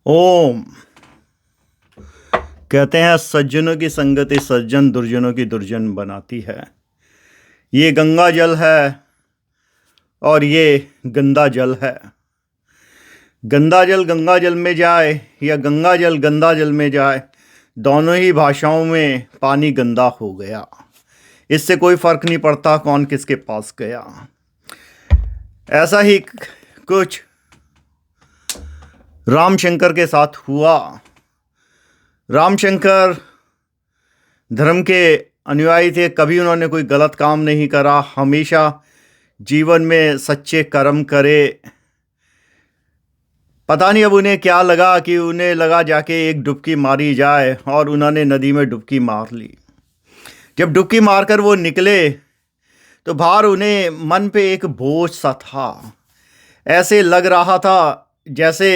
ओम। कहते हैं सज्जनों की संगति सज्जन दुर्जनों की दुर्जन बनाती है। ये गंगा जल है और ये गंदा जल है। गंदा जल गंगा जल में जाए या गंगा जल गंदा जल में जाए, दोनों ही भाषाओं में पानी गंदा हो गया। इससे कोई फर्क नहीं पड़ता कौन किसके पास गया। ऐसा ही कुछ रामशंकर के साथ हुआ। रामशंकर धर्म के अनुयायी थे, कभी उन्होंने कोई गलत काम नहीं करा, हमेशा जीवन में सच्चे कर्म करे। पता नहीं अब उन्हें क्या लगा कि उन्हें लगा जाके एक डुबकी मारी जाए, और उन्होंने नदी में डुबकी मार ली। जब डुबकी मारकर वो निकले तो बाहर उन्हें मन पे एक बोझ सा था। ऐसे लग रहा था जैसे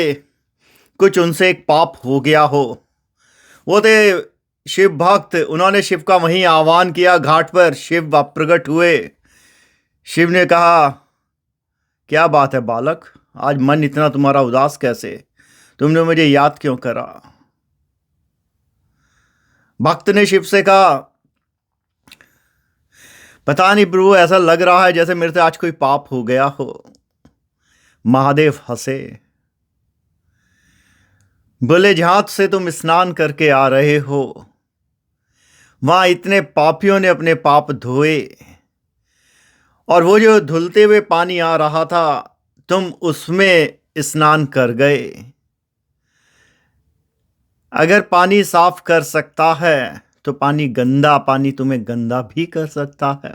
कुछ उनसे एक पाप हो गया हो। वो थे शिव भक्त। उन्होंने शिव का वहीं आह्वान किया। घाट पर शिव प्रकट हुए। शिव ने कहा, क्या बात है बालक, आज मन इतना तुम्हारा उदास कैसे? तुमने मुझे याद क्यों करा? भक्त ने शिव से कहा, पता नहीं प्रभु, ऐसा लग रहा है जैसे मेरे से आज कोई पाप हो गया हो। महादेव हंसे, बोले, जहां से तुम स्नान करके आ रहे हो वहां इतने पापियों ने अपने पाप धोए, और वो जो धुलते हुए पानी आ रहा था तुम उसमें स्नान कर गए। अगर पानी साफ कर सकता है तो गंदा पानी तुम्हें गंदा भी कर सकता है।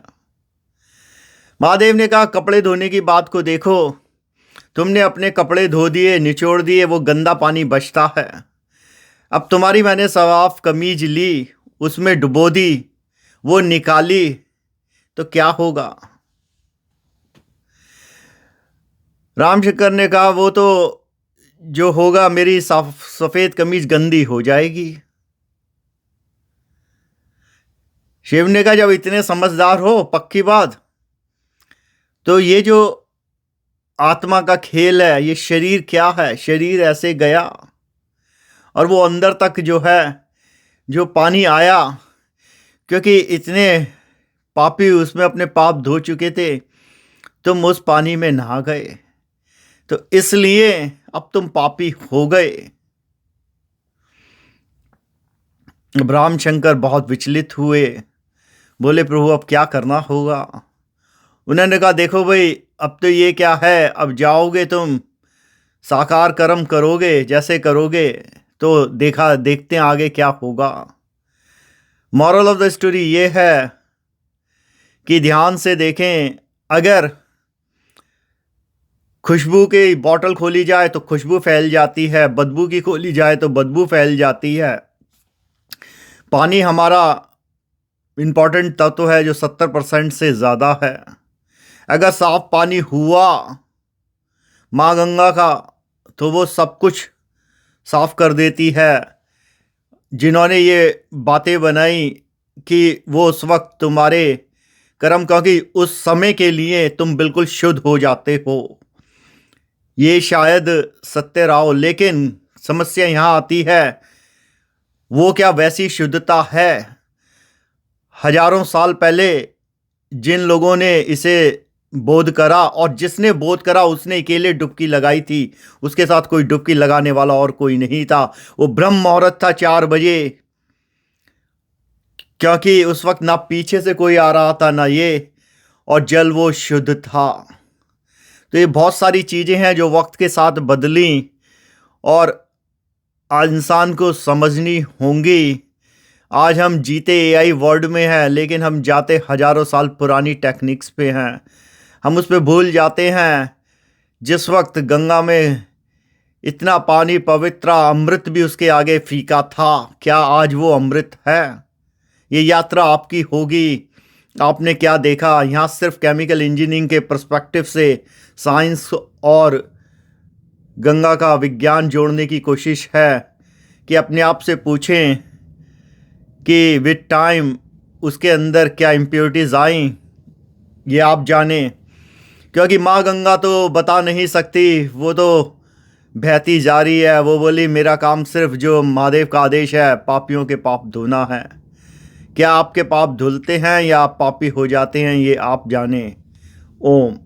महादेव ने कहा, कपड़े धोने की बात को देखो, तुमने अपने कपड़े धो दिए, निचोड़ दिए, वो गंदा पानी बचता है। अब तुम्हारी मैंने साफ कमीज ली, उसमें डुबो दी, वो निकाली, तो क्या होगा? रामशंकर ने कहा, वो तो जो होगा, मेरी सफेद कमीज गंदी हो जाएगी। शिव ने कहा, जब इतने समझदार हो, पक्की बात, तो ये जो आत्मा का खेल है, ये शरीर क्या है? शरीर ऐसे गया और वो अंदर तक जो है, जो पानी आया, क्योंकि इतने पापी उसमें अपने पाप धो चुके थे, तुम उस पानी में नहा गए, तो इसलिए अब तुम पापी हो गए। रामशंकर बहुत विचलित हुए। बोले, प्रभु अब क्या करना होगा? उन्होंने कहा, देखो भाई, अब तो ये क्या है, अब जाओगे तुम, साकार कर्म करोगे, जैसे करोगे तो देखते हैं आगे क्या होगा। मॉरल ऑफ द स्टोरी ये है कि ध्यान से देखें, अगर खुशबू की बोतल खोली जाए तो खुशबू फैल जाती है, बदबू की खोली जाए तो बदबू फैल जाती है। पानी हमारा इम्पॉर्टेंट तत्व है जो 70% से ज़्यादा है। अगर साफ पानी हुआ माँ गंगा का, तो वो सब कुछ साफ कर देती है। जिन्होंने ये बातें बनाई कि वो उस वक्त तुम्हारे कर्म, क्योंकि उस समय के लिए तुम बिल्कुल शुद्ध हो जाते हो, ये शायद सत्य रहा हो। लेकिन समस्या यहाँ आती है, वो क्या वैसी शुद्धता है? हजारों साल पहले जिन लोगों ने इसे बोध करा, और जिसने बोध करा उसने अकेले डुबकी लगाई थी, उसके साथ कोई डुबकी लगाने वाला और कोई नहीं था। वो ब्रह्म मुहूर्त था 4 बजे, क्योंकि उस वक्त ना पीछे से कोई आ रहा था ना ये, और जल वो शुद्ध था। तो ये बहुत सारी चीज़ें हैं जो वक्त के साथ बदली और आज इंसान को समझनी होंगी। आज हम जीते एआई वर्ल्ड में हैं, लेकिन हम जाते हजारों साल पुरानी टेक्निक्स पे हैं। हम उस पे भूल जाते हैं जिस वक्त गंगा में इतना पानी पवित्र, अमृत भी उसके आगे फीका था। क्या आज वो अमृत है? ये यात्रा आपकी होगी। आपने क्या देखा? यहाँ सिर्फ केमिकल इंजीनियरिंग के पर्सपेक्टिव से साइंस और गंगा का विज्ञान जोड़ने की कोशिश है कि अपने आप से पूछें कि विद टाइम उसके अंदर क्या इम्प्योरिटीज़ आई, ये आप जानें। क्योंकि माँ गंगा तो बता नहीं सकती, वो तो बहती जा रही है। वो बोली, मेरा काम सिर्फ जो महादेव का आदेश है, पापियों के पाप धोना है। क्या आपके पाप धुलते हैं या आप पापी हो जाते हैं, ये आप जाने। ओम।